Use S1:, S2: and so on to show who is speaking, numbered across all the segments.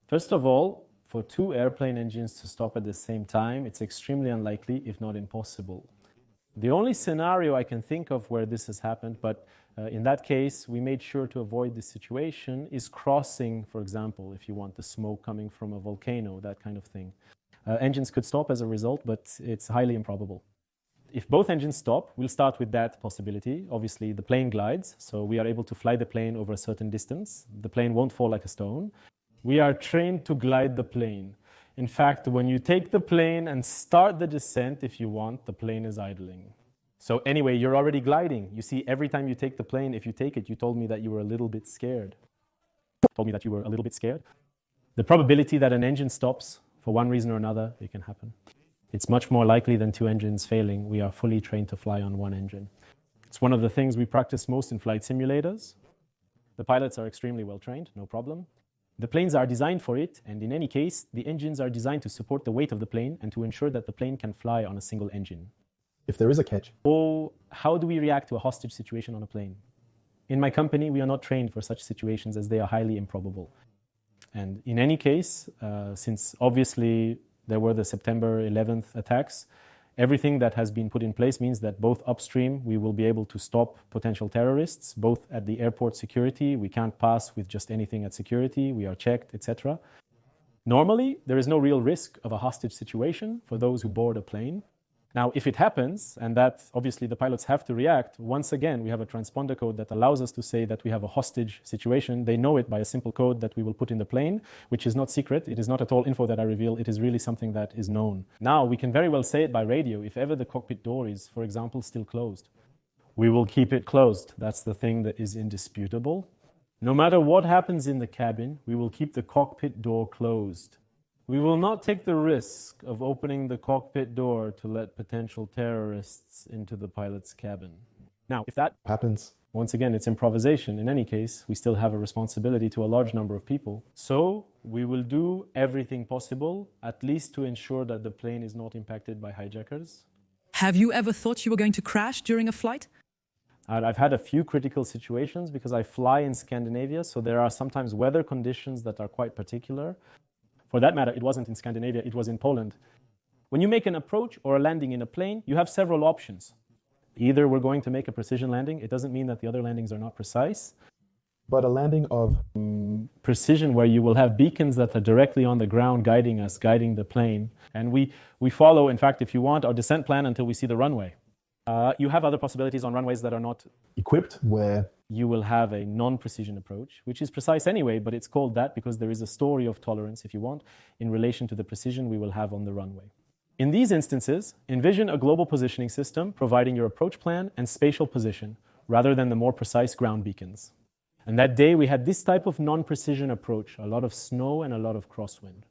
S1: First of all, for two airplane engines to stop at the same time, it's extremely unlikely, if not impossible. The only scenario I can think of where this has happened, but in that case, we made sure to avoid this situation, is crossing, for example, if you want the smoke coming from a volcano, that kind of thing. Engines could stop as a result, but it's highly improbable. If both engines stop, we'll start with that possibility. Obviously, the plane glides, so we are able to fly the plane over a certain distance. The plane won't fall like a stone. We are trained to glide the plane. In fact, when you take the plane and start the descent, if you want, the plane is idling. So anyway, you're already gliding. You see, every time you take the plane, if you take it, you told me that you were a little bit scared. The probability that an engine stops for one reason or another, it can happen. It's much more likely than two engines failing. We are fully trained to fly on one engine. It's one of the things we practice most in flight simulators. The pilots are extremely well trained, no problem. The planes are designed for it, and in any case, the engines are designed to support the weight of the plane and to ensure that the plane can fly on a single engine.
S2: If there is a catch.
S1: Oh, how do we react to a hostage situation on a plane? In my company, we are not trained for such situations as they are highly improbable. And in any case, since obviously there were the September 11th attacks, everything that has been put in place means that both upstream, we will be able to stop potential terrorists, both at the airport security. We can't pass with just anything at security. We are checked, etc. Normally, there is no real risk of a hostage situation for those who board a plane. Now, if it happens, and that obviously the pilots have to react, once again, we have a transponder code that allows us to say that we have a hostage situation. They know it by a simple code that we will put in the plane, which is not secret. It is not at all info that I reveal. It is really something that is known. Now, we can very well say it by radio if ever the cockpit door is, for example, still closed. We will keep it closed. That's the thing that is indisputable. No matter what happens in the cabin, we will keep the cockpit door closed. We will not take the risk of opening the cockpit door to let potential terrorists into the pilot's cabin. Now, if that
S2: happens,
S1: once again, it's improvisation. In any case, we still have a responsibility to a large number of people. So we will do everything possible, at least to ensure that the plane is not impacted by hijackers.
S3: Have you ever thought you were going to crash during a flight?
S1: I've had a few critical situations because I fly in Scandinavia, so there are sometimes weather conditions that are quite particular. For that matter, it wasn't in Scandinavia, it was in Poland. When you make an approach or a landing in a plane, you have several options. Either we're going to make a precision landing. It doesn't mean that the other landings are not precise.
S2: But a landing of
S1: precision where you will have beacons that are directly on the ground guiding us, guiding the plane. And we follow, in fact, if you want, our descent plan until we see the runway. You have other possibilities on runways that are not
S2: equipped, where
S1: you will have a non-precision approach, which is precise anyway, but it's called that because there is a story of tolerance, if you want, in relation to the precision we will have on the runway. In these instances, envision a global positioning system providing your approach plan and spatial position, rather than the more precise ground beacons. And that day we had this type of non-precision approach, a lot of snow and a lot of crosswind.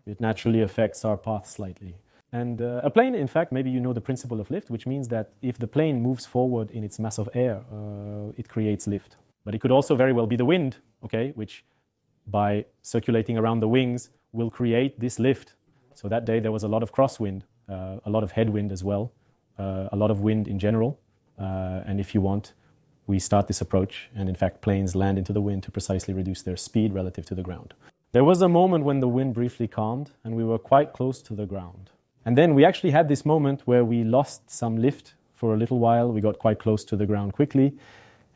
S1: It naturally affects our path slightly. And a plane, in fact, maybe you know the principle of lift, which means that if the plane moves forward in its mass of air, it creates lift. But it could also very well be the wind, okay, which by circulating around the wings will create this lift. So that day there was a lot of crosswind, a lot of headwind as well, a lot of wind in general. And if you want, we start this approach, and in fact planes land into the wind to precisely reduce their speed relative to the ground. There was a moment when the wind briefly calmed and we were quite close to the ground. And then we actually had this moment where we lost some lift for a little while. We got quite close to the ground quickly.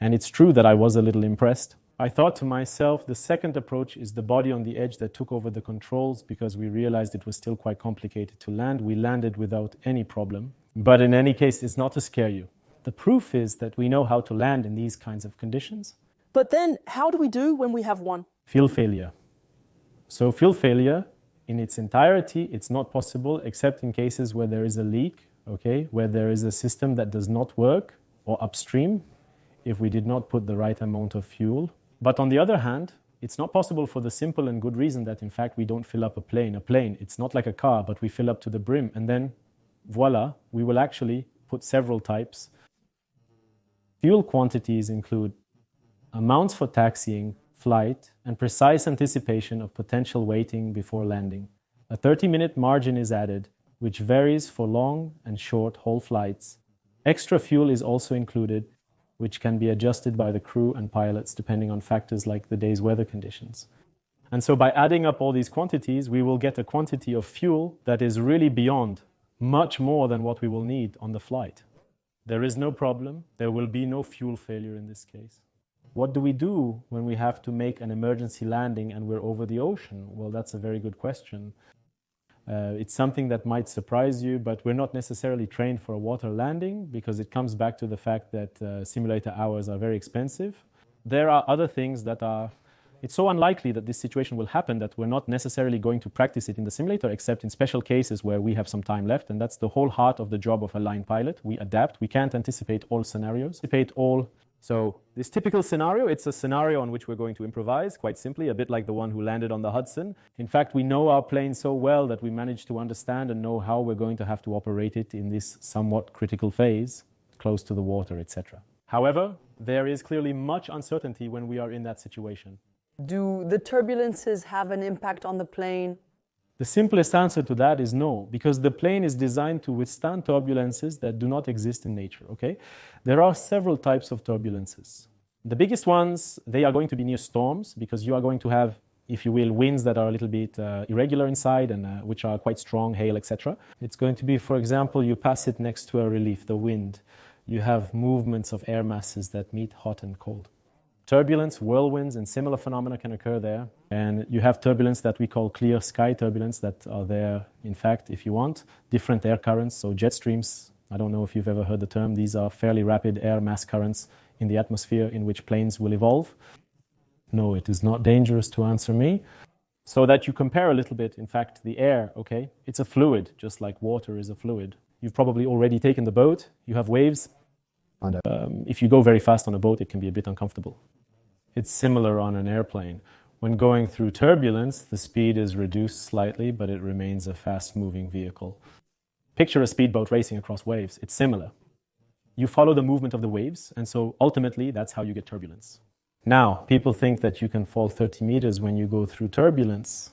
S1: And it's true that I was a little impressed. I thought to myself, the second approach is the body on the edge that took over the controls because we realized it was still quite complicated to land. We landed without any problem. But in any case, it's not to scare you. The proof is that we know how to land in these kinds of conditions.
S4: But then, how do we do when we have one?
S1: Fuel failure. So fuel failure, in its entirety, it's not possible except in cases where there is a leak, okay, where there is a system that does not work, or upstream, if we did not put the right amount of fuel. But on the other hand, it's not possible for the simple and good reason that, in fact, we don't fill up a plane. A plane, it's not like a car, but we fill up to the brim, and then, voila, we will actually put several types. Fuel quantities include amounts for taxiing, flight, and precise anticipation of potential waiting before landing. A 30-minute margin is added, which varies for long and short haul flights. Extra fuel is also included, which can be adjusted by the crew and pilots depending on factors like the day's weather conditions. And so by adding up all these quantities, we will get a quantity of fuel that is really beyond, much more than what we will need on the flight. There is no problem. There will be no fuel failure in this case. What do we do when we have to make an emergency landing and we're over the ocean? Well, that's a very good question. It's something that might surprise you, but we're not necessarily trained for a water landing because it comes back to the fact that simulator hours are very expensive. There are other things that are... It's so unlikely that this situation will happen that we're not necessarily going to practice it in the simulator, except in special cases where we have some time left, and that's the whole heart of the job of a line pilot. We adapt. We can't anticipate all scenarios. So this typical scenario, it's a scenario on which we're going to improvise, quite simply, a bit like the one who landed on the Hudson. In fact, we know our plane so well that we manage to understand and know how we're going to have to operate it in this somewhat critical phase, close to the water, etc. However, there is clearly much uncertainty when we are in that situation.
S4: Do the turbulences have an impact on the plane?
S1: The simplest answer to that is no, because the plane is designed to withstand turbulences that do not exist in nature, okay? There are several types of turbulences. The biggest ones, they are going to be near storms, because you are going to have, if you will, winds that are a little bit irregular inside and which are quite strong, hail, etc. It's going to be, for example, you pass it next to a relief, the wind. You have movements of air masses that meet hot and cold. Turbulence, whirlwinds, and similar phenomena can occur there. And you have turbulence that we call clear sky turbulence that are there, in fact, if you want. Different air currents, so jet streams. I don't know if you've ever heard the term. These are fairly rapid air mass currents in the atmosphere in which planes will evolve. No, it is not dangerous to answer me. So that you compare a little bit, in fact, the air, okay? It's a fluid, just like water is a fluid. You've probably already taken the boat. You have waves. If you go very fast on a boat, it can be a bit uncomfortable. It's similar on an airplane. When going through turbulence, the speed is reduced slightly, but it remains a fast-moving vehicle. Picture a speedboat racing across waves. It's similar. You follow the movement of the waves, and so ultimately, that's how you get turbulence. Now, people think that you can fall 30 meters when you go through turbulence.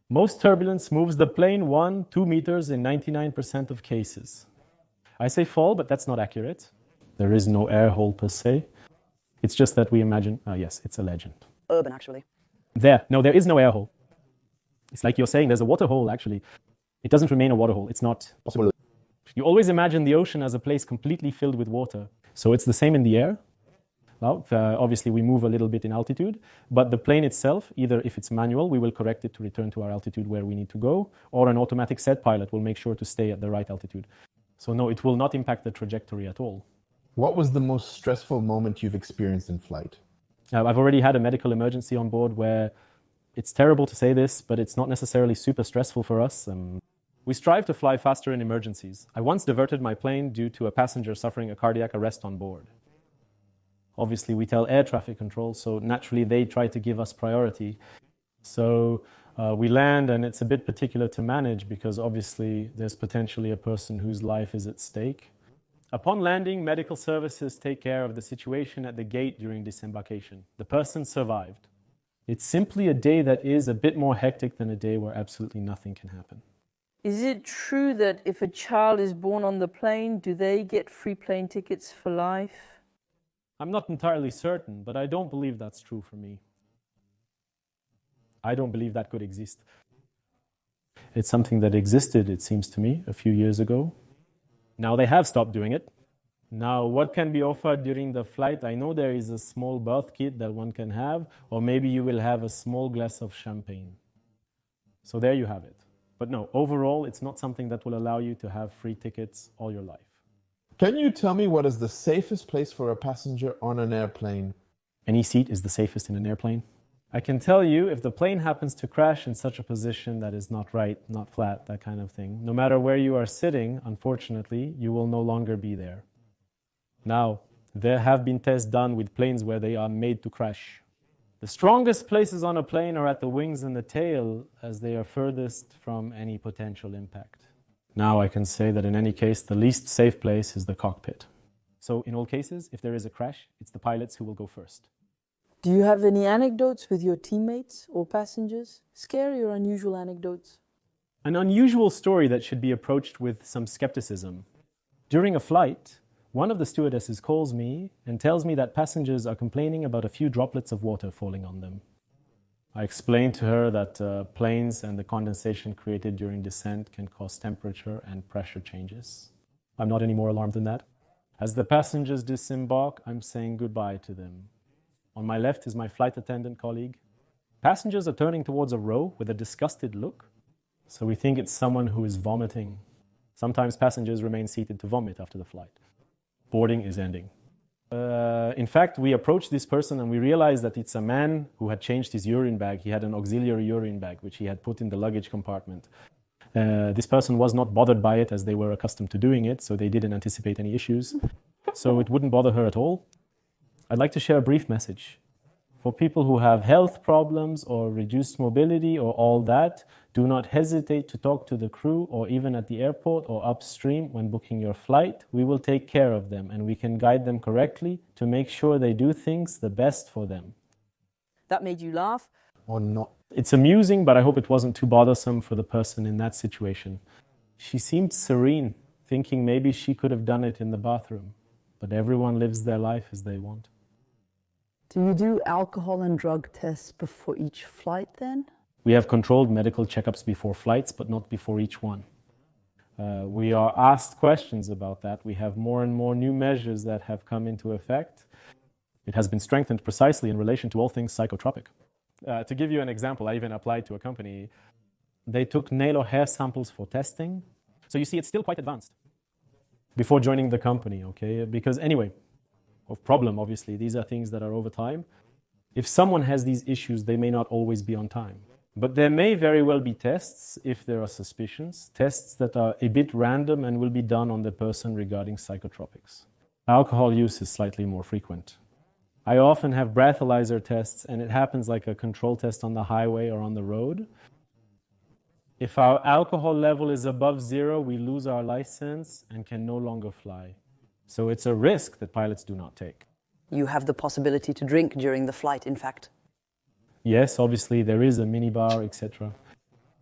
S1: Most turbulence moves the plane 1-2 meters in 99% of cases. I say fall, but that's not accurate. There is no air hole per se. It's just that we imagine, yes, it's a legend.
S4: Urban, actually.
S1: No, there is no air hole. It's like you're saying there's a water hole, actually. It doesn't remain a water hole. It's not.
S2: Possible.
S1: You always imagine the ocean as a place completely filled with water. So it's the same in the air. Well, obviously, we move a little bit in altitude, but the plane itself, either if it's manual, we will correct it to return to our altitude where we need to go, or an automatic set pilot will make sure to stay at the right altitude. So no, it will not impact the trajectory at all.
S2: What was the most stressful moment you've experienced in flight?
S1: I've already had a medical emergency on board where it's terrible to say this, but it's not necessarily super stressful for us. We strive to fly faster in emergencies. I once diverted my plane due to a passenger suffering a cardiac arrest on board. Obviously, we tell air traffic control, so naturally they try to give us priority. So we land, and it's a bit particular to manage because obviously there's potentially a person whose life is at stake. Upon landing, medical services take care of the situation at the gate during disembarkation. The person survived. It's simply a day that is a bit more hectic than a day where absolutely nothing can happen.
S4: Is it true that if a child is born on the plane, do they get free plane tickets for life?
S1: I'm not entirely certain, but I don't believe that's true for me. I don't believe that could exist. It's something that existed, it seems to me, a few years ago. Now they have stopped doing it. Now, what can be offered during the flight? I know there is a small birth kit that one can have, or maybe you will have a small glass of champagne. So there you have it. But no, overall, it's not something that will allow you to have free tickets all your life.
S2: Can you tell me what is the safest place for a passenger on an airplane?
S1: Any seat is the safest in an airplane. I can tell you if the plane happens to crash in such a position that is not right, not flat, that kind of thing, no matter where you are sitting, unfortunately, you will no longer be there. Now, there have been tests done with planes where they are made to crash. The strongest places on a plane are at the wings and the tail, as they are furthest from any potential impact. Now I can say that in any case, the least safe place is the cockpit. So in all cases, if there is a crash, it's the pilots who will go first.
S4: Do you have any anecdotes with your teammates or passengers? Scary or unusual anecdotes?
S1: An unusual story that should be approached with some skepticism. During a flight, one of the stewardesses calls me and tells me that passengers are complaining about a few droplets of water falling on them. I explained to her that planes and the condensation created during descent can cause temperature and pressure changes. I'm not any more alarmed than that. As the passengers disembark, I'm saying goodbye to them. On my left is my flight attendant colleague. Passengers are turning towards a row with a disgusted look, so we think it's someone who is vomiting. Sometimes passengers remain seated to vomit after the flight. Boarding is ending. In fact, we approached this person and we realized that it's a man who had changed his urine bag. He had an auxiliary urine bag, which he had put in the luggage compartment. This person was not bothered by it as they were accustomed to doing it, so they didn't anticipate any issues. So it wouldn't bother her at all. I'd like to share a brief message. For people who have health problems or reduced mobility or all that, do not hesitate to talk to the crew or even at the airport or upstream when booking your flight. We will take care of them and we can guide them correctly to make sure they do things the best for them.
S5: That made you laugh?
S2: Or not?
S1: It's amusing, but I hope it wasn't too bothersome for the person in that situation. She seemed serene, thinking maybe she could have done it in the bathroom, but everyone lives their life as they want.
S6: Do you do alcohol and drug tests before each flight then?
S1: We have controlled medical checkups before flights, but not before each one. We are asked questions about that. We have more and more new measures that have come into effect. It has been strengthened precisely in relation to all things psychotropic. To give you an example, I even applied to a company. They took nail or hair samples for testing. So you see, it's still quite advanced before joining the company, okay? Because anyway, problem, obviously, these are things that are over time. If someone has these issues, they may not always be on time. But there may very well be tests, if there are suspicions, tests that are a bit random and will be done on the person regarding psychotropics. Alcohol use is slightly more frequent. I often have breathalyzer tests, and it happens like a control test on the highway or on the road. If our alcohol level is above 0, we lose our license and can no longer fly. So it's a risk that pilots do not take.
S5: You have the possibility to drink during the flight, in fact.
S1: Yes, obviously there is a minibar, etc.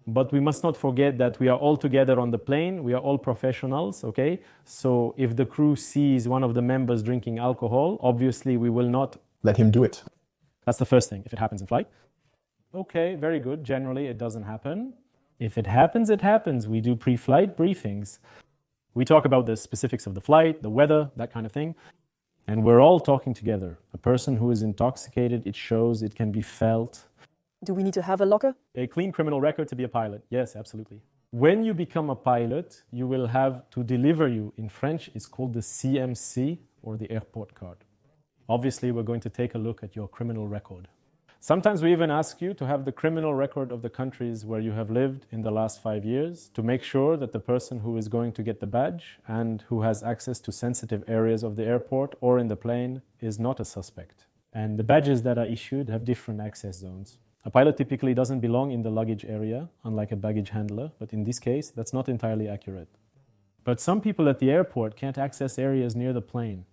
S1: But we must not forget that we are all together on the plane. We are all professionals, okay? So if the crew sees one of the members drinking alcohol, obviously we will not
S2: Let him do it.
S1: That's the first thing, if it happens in flight. Okay, very good. Generally, it doesn't happen. If it happens, it happens. We do pre-flight briefings. We talk about the specifics of the flight, the weather, that kind of thing. And we're all talking together. A person who is intoxicated, it shows, it can be felt.
S5: Do we need to have a locker?
S1: A clean criminal record to be a pilot. Yes, absolutely. When you become a pilot, you will have to deliver you, in French, it's called the CMC, or the airport card. Obviously, we're going to take a look at your criminal record. Sometimes we even ask you to have the criminal record of the countries where you have lived in the last 5 years to make sure that the person who is going to get the badge and who has access to sensitive areas of the airport or in the plane is not a suspect. And the badges that are issued have different access zones. A pilot typically doesn't belong in the luggage area, unlike a baggage handler, but in this case, that's not entirely accurate. But some people at the airport can't access areas near the plane.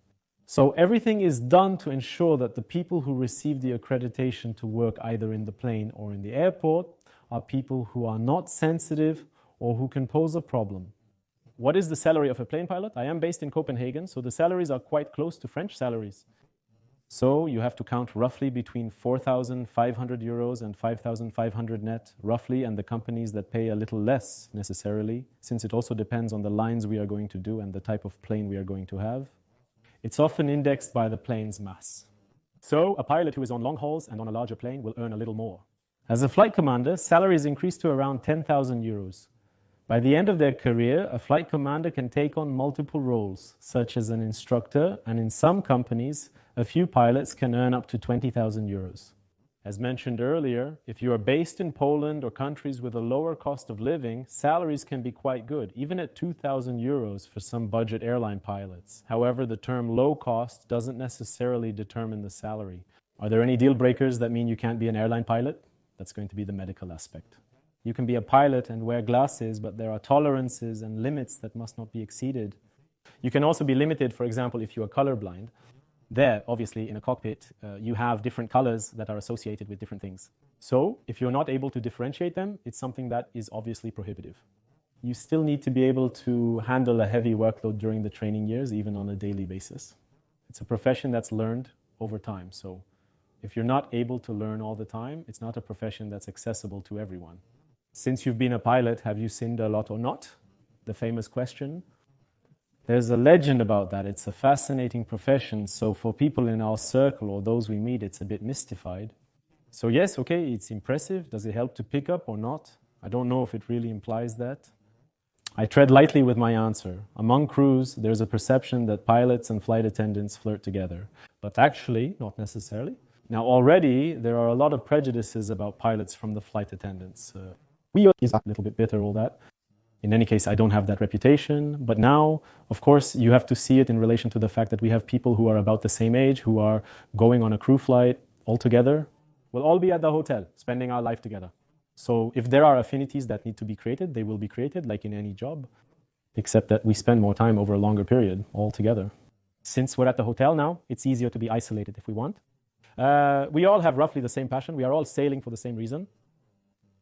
S1: So everything is done to ensure that the people who receive the accreditation to work either in the plane or in the airport are people who are not sensitive or who can pose a problem. What is the salary of a plane pilot? I am based in Copenhagen, so the salaries are quite close to French salaries. So you have to count roughly between 4,500 euros and 5,500 net, roughly, and the companies that pay a little less necessarily, since it also depends on the lines we are going to do and the type of plane we are going to have. It's often indexed by the plane's mass. So a pilot who is on long hauls and on a larger plane will earn a little more. As a flight commander, salaries increase to around 10,000 euros. By the end of their career, a flight commander can take on multiple roles, such as an instructor, and in some companies, a few pilots can earn up to 20,000 euros. As mentioned earlier, if you are based in Poland or countries with a lower cost of living, salaries can be quite good, even at 2,000 euros for some budget airline pilots. However, the term low cost doesn't necessarily determine the salary. Are there any deal breakers that mean you can't be an airline pilot? That's going to be the medical aspect. You can be a pilot and wear glasses, but there are tolerances and limits that must not be exceeded. You can also be limited, for example, if you are colorblind. There, obviously, in a cockpit, you have different colors that are associated with different things. So, if you're not able to differentiate them, it's something that is obviously prohibitive. You still need to be able to handle a heavy workload during the training years, even on a daily basis. It's a profession that's learned over time, so If you're not able to learn all the time, it's not a profession that's accessible to everyone. Since you've been a pilot, have you sinned a lot or not? The famous question. There's a legend about that. It's a fascinating profession. So for people in our circle or those we meet, it's a bit mystified. So yes, okay, it's impressive. Does it help to pick up or not? I don't know if it really implies that. I tread lightly with my answer. Among crews, there's a perception that pilots and flight attendants flirt together. But actually, not necessarily. Now already, there are a lot of prejudices about pilots from the flight attendants. We is a little bit bitter, all that. In any case, I don't have that reputation. But now, of course, you have to see it in relation to the fact that we have people who are about the same age, who are going on a crew flight all together. We'll all be at the hotel, spending our life together. So if there are affinities that need to be created, they will be created, like in any job, except that we spend more time over a longer period all together. Since we're at the hotel now, it's easier to be isolated if we want. We all have roughly the same passion. We are all sailing for the same reason.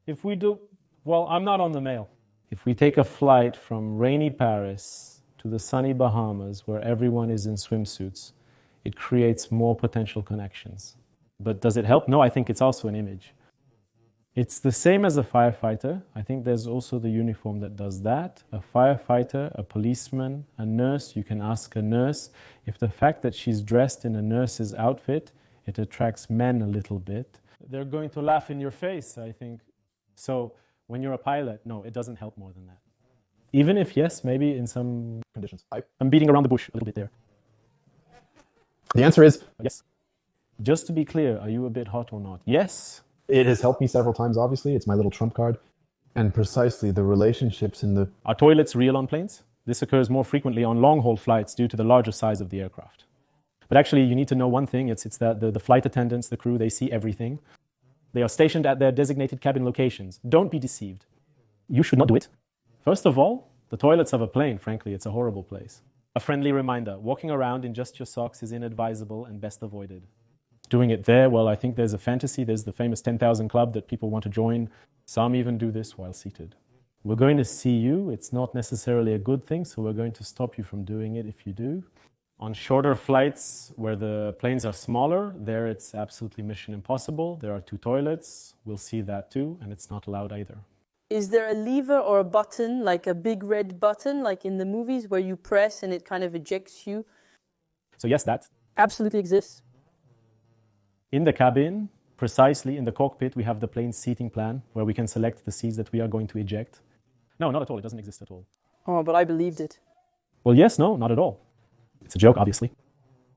S1: If we do, well, I'm not on the mail. If we take a flight from rainy Paris to the sunny Bahamas where everyone is in swimsuits, it creates more potential connections. But does it help? No, I think it's also an image. It's the same as a firefighter. I think there's also the uniform that does that. A firefighter, a policeman, a nurse. You can ask a nurse if the fact that she's dressed in a nurse's outfit, it attracts men a little bit. They're going to laugh in your face, I think. So when you're a pilot, no, it doesn't help more than that. Even if, yes, maybe in some conditions. I'm beating around the bush a little bit there.
S2: The answer is
S1: yes. Just to be clear, are you a bit hot or not? Yes.
S2: it has helped me several times, obviously. It's my little trump card. And precisely the relationships in the...
S1: Are toilets real on planes? This occurs more frequently on long-haul flights due to the larger size of the aircraft. But actually, you need to know one thing. It's that the flight attendants, the crew, they see everything. They are stationed at their designated cabin locations. Don't be deceived. You should not do it. First of all, the toilets of a plane, frankly, it's a horrible place. A friendly reminder, walking around in just your socks is inadvisable and best avoided. Doing it there, well, I think there's a fantasy. There's the famous 10,000 club that people want to join. Some even do this while seated. We're going to see you. It's not necessarily a good thing, so we're going to stop you from doing it if you do. On shorter flights where the planes are smaller, there it's absolutely mission impossible. There are 2 toilets. We'll see that too, and it's not allowed either.
S4: Is there a lever or a button, like a big red button, like in the movies, where you press and it kind of ejects you?
S1: So yes, that
S4: Absolutely exists.
S1: in the cabin, precisely in the cockpit, we have the plane's seating plan where we can select the seats that we are going to eject. No, not at all. It doesn't exist at all.
S4: Oh, but I believed it.
S1: Well, yes, no, not at all. It's a joke, obviously.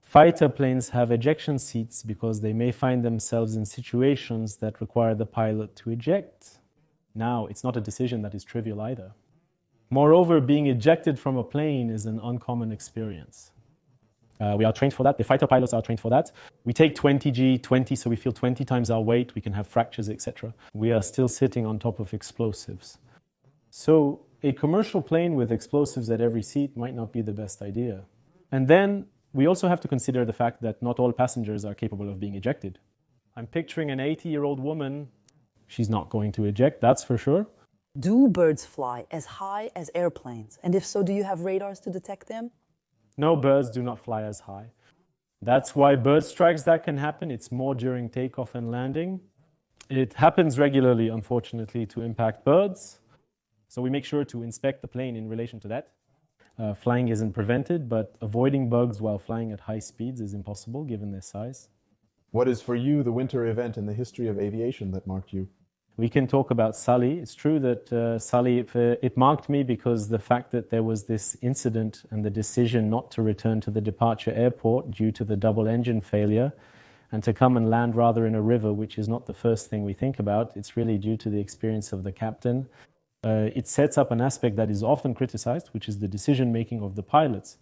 S1: Fighter planes have ejection seats because they may find themselves in situations that require the pilot to eject. Now, it's not a decision that is trivial either. Moreover, being ejected from a plane is an uncommon experience. We are trained for that. The fighter pilots are trained for that. We take 20 so we feel 20 times our weight. We can have fractures, etc. We are still sitting on top of explosives. So a commercial plane with explosives at every seat might not be the best idea. And then we also have to consider the fact that not all passengers are capable of being ejected. I'm picturing an 80-year-old woman. She's not going to eject, that's for sure.
S5: Do birds fly as high as airplanes? And if so, do you have radars to detect them?
S1: No, birds do not fly as high. That's why bird strikes that can happen. It's more during takeoff and landing. It happens regularly, unfortunately, to impact birds. So we make sure to inspect the plane in relation to that. Flying isn't prevented, but avoiding bugs while flying at high speeds is impossible given their size.
S2: What is for you the winter event in the history of aviation that marked you?
S1: We can talk about Sully. It's true that Sully, it marked me because the fact that there was this incident and the decision not to return to the departure airport due to the double engine failure and to come and land rather in a river, which is not the first thing we think about. It's really due to the experience of the captain. It sets up an aspect that is often criticized, which is the decision-making of the pilots.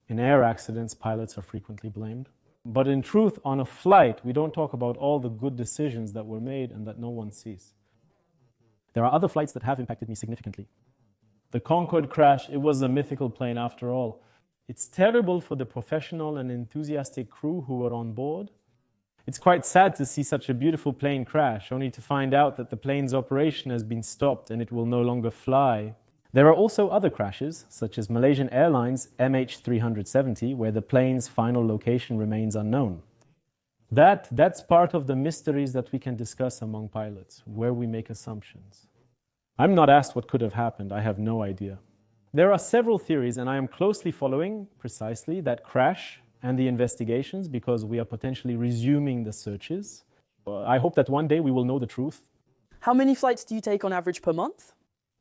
S1: In air accidents, pilots are frequently blamed. But in truth, on a flight, we don't talk about all the good decisions that were made and that no one sees. There are other flights that have impacted me significantly. The Concorde crash, it was a mythical plane after all. It's terrible for the professional and enthusiastic crew who were on board. It's quite sad to see such a beautiful plane crash, only to find out that the plane's operation has been stopped and it will no longer fly. There are also other crashes, such as Malaysian Airlines MH370, where the plane's final location remains unknown. That's part of the mysteries that we can discuss among pilots, where we make assumptions. I'm not asked what could have happened. I have no idea. There are several theories, and I am closely following precisely that crash and the investigations because we are potentially resuming the searches. I hope that one day we will know the truth.
S7: How many flights do you take on average per month?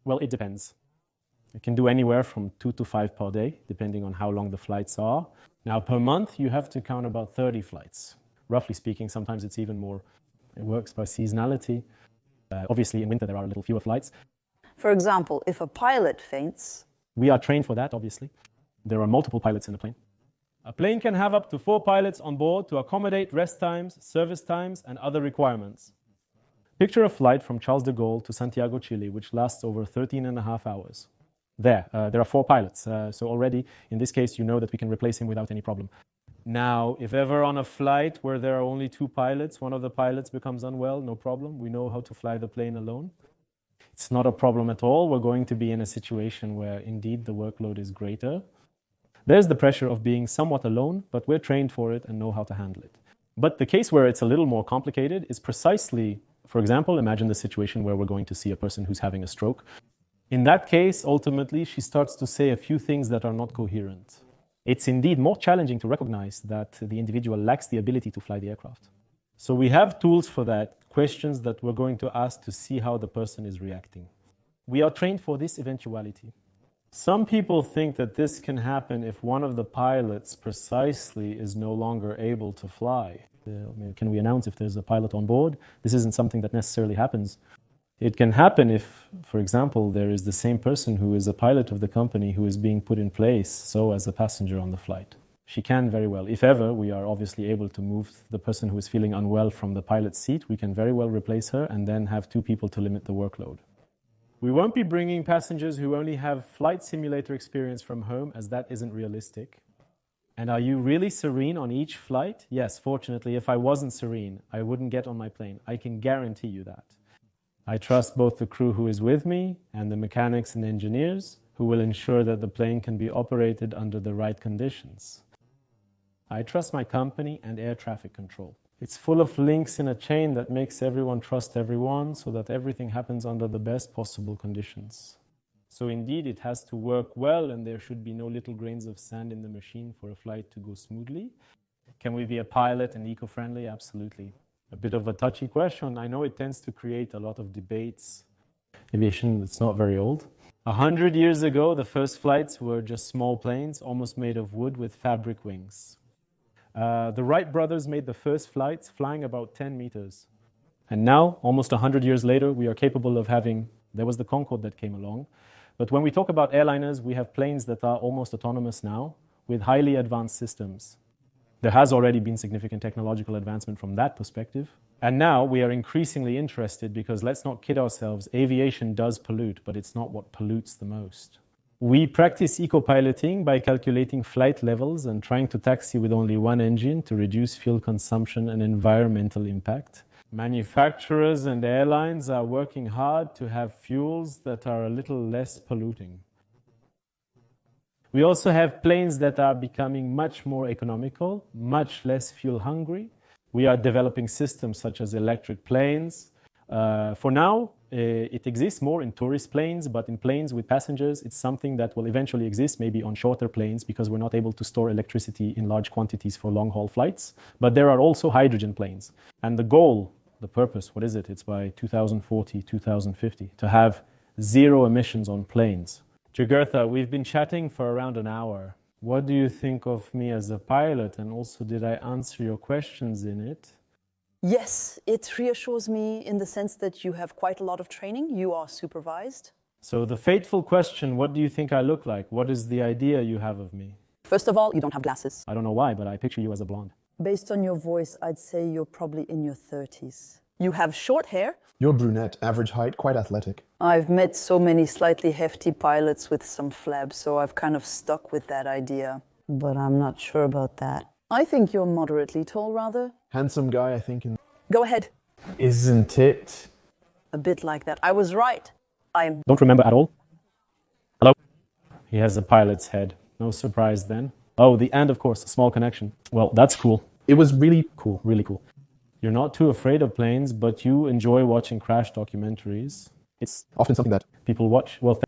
S1: Well, it depends. You can do anywhere from 2 to 5 per day, depending on how long the flights are. Now, per month, you have to count about 30 flights. Roughly speaking, sometimes it's even more. It works by seasonality. Obviously, in winter, there are a little fewer flights.
S5: For example, if a pilot faints,
S1: we are trained for that, obviously. There are multiple pilots in a plane. A plane can have up to 4 pilots on board to accommodate rest times, service times, and other requirements. Picture a flight from Charles de Gaulle to Santiago, Chile, which lasts over 13.5 hours. There are 4 pilots. So already, in this case, you know that we can replace him without any problem. Now, if ever on a flight where there are only 2 pilots, one of the pilots becomes unwell, no problem. We know how to fly the plane alone. It's not a problem at all. We're going to be in a situation where indeed the workload is greater. There's the pressure of being somewhat alone, but we're trained for it and know how to handle it. But the case where it's a little more complicated is precisely, for example, imagine the situation where we're going to see a person who's having a stroke. In that case, ultimately, she starts to say a few things that are not coherent. It's indeed more challenging to recognize that the individual lacks the ability to fly the aircraft. So we have tools for that, questions that we're going to ask to see how the person is reacting. We are trained for this eventuality. Some people think that this can happen if one of the pilots precisely is no longer able to fly. Can we announce if there's a pilot on board? This isn't something that necessarily happens. It can happen if, for example, there is the same person who is a pilot of the company who is being put in place, so as a passenger on the flight. She can very well. If ever we are obviously able to move the person who is feeling unwell from the pilot's seat, we can very well replace her and then have 2 people to limit the workload. We won't be bringing passengers who only have flight simulator experience from home, as that isn't realistic. And are you really serene on each flight? Yes, fortunately, if I wasn't serene, I wouldn't get on my plane. I can guarantee you that. I trust both the crew who is with me and the mechanics and engineers who will ensure that the plane can be operated under the right conditions. I trust my company and air traffic control. It's full of links in a chain that makes everyone trust everyone so that everything happens under the best possible conditions. So indeed, it has to work well and there should be no little grains of sand in the machine for a flight to go smoothly. Can we be a pilot and eco-friendly? Absolutely. A bit of a touchy question. I know it tends to create a lot of debates. Aviation, it's not very old. 100 years ago, the first flights were just small planes, almost made of wood with fabric wings. The Wright brothers made the first flights flying about 10 meters. And now, almost 100 years later, we are capable of having, there was the Concorde that came along. But when we talk about airliners, we have planes that are almost autonomous now with highly advanced systems. There has already been significant technological advancement from that perspective. And now we are increasingly interested because let's not kid ourselves, aviation does pollute, but it's not what pollutes the most. We practice eco-piloting by calculating flight levels and trying to taxi with only one engine to reduce fuel consumption and environmental impact. Manufacturers and airlines are working hard to have fuels that are a little less polluting. We also have planes that are becoming much more economical, much less fuel hungry. We are developing systems such as electric planes. For now, it exists more in tourist planes, but in planes with passengers, it's something that will eventually exist maybe on shorter planes because we're not able to store electricity in large quantities for long-haul flights. But there are also hydrogen planes. And the goal, the purpose, what is it? It's by 2040, 2050, to have 0 emissions on planes. Jugurtha, we've been chatting for around an hour. What do you think of me as a pilot? And also, did I answer your questions in it?
S5: yes, it reassures me in the sense that you have quite a lot of training. You are supervised.
S1: So the fateful question, what do you think I look like? What is the idea you have of me?
S5: First of all, you don't have glasses.
S1: I don't know why, but I picture you as a blonde.
S6: Based on your voice, I'd say you're probably in your 30s.
S5: You have short hair.
S2: You're brunette, average height, quite athletic.
S6: I've met so many slightly hefty pilots with some flab, so I've kind of stuck with that idea. But I'm not sure about that. I think you're moderately tall, rather.
S2: Handsome guy, I think.
S5: Go ahead.
S2: Isn't it?
S5: A bit like that. I was right. I'm...
S1: Don't remember at all? Hello? He has a pilot's head. No surprise then. Oh, the and, of course, a small connection. Well, that's cool.
S2: it was really
S1: Cool, really cool. You're not too afraid of planes, but you enjoy watching crash documentaries. It's
S2: often something that
S1: people watch. Well,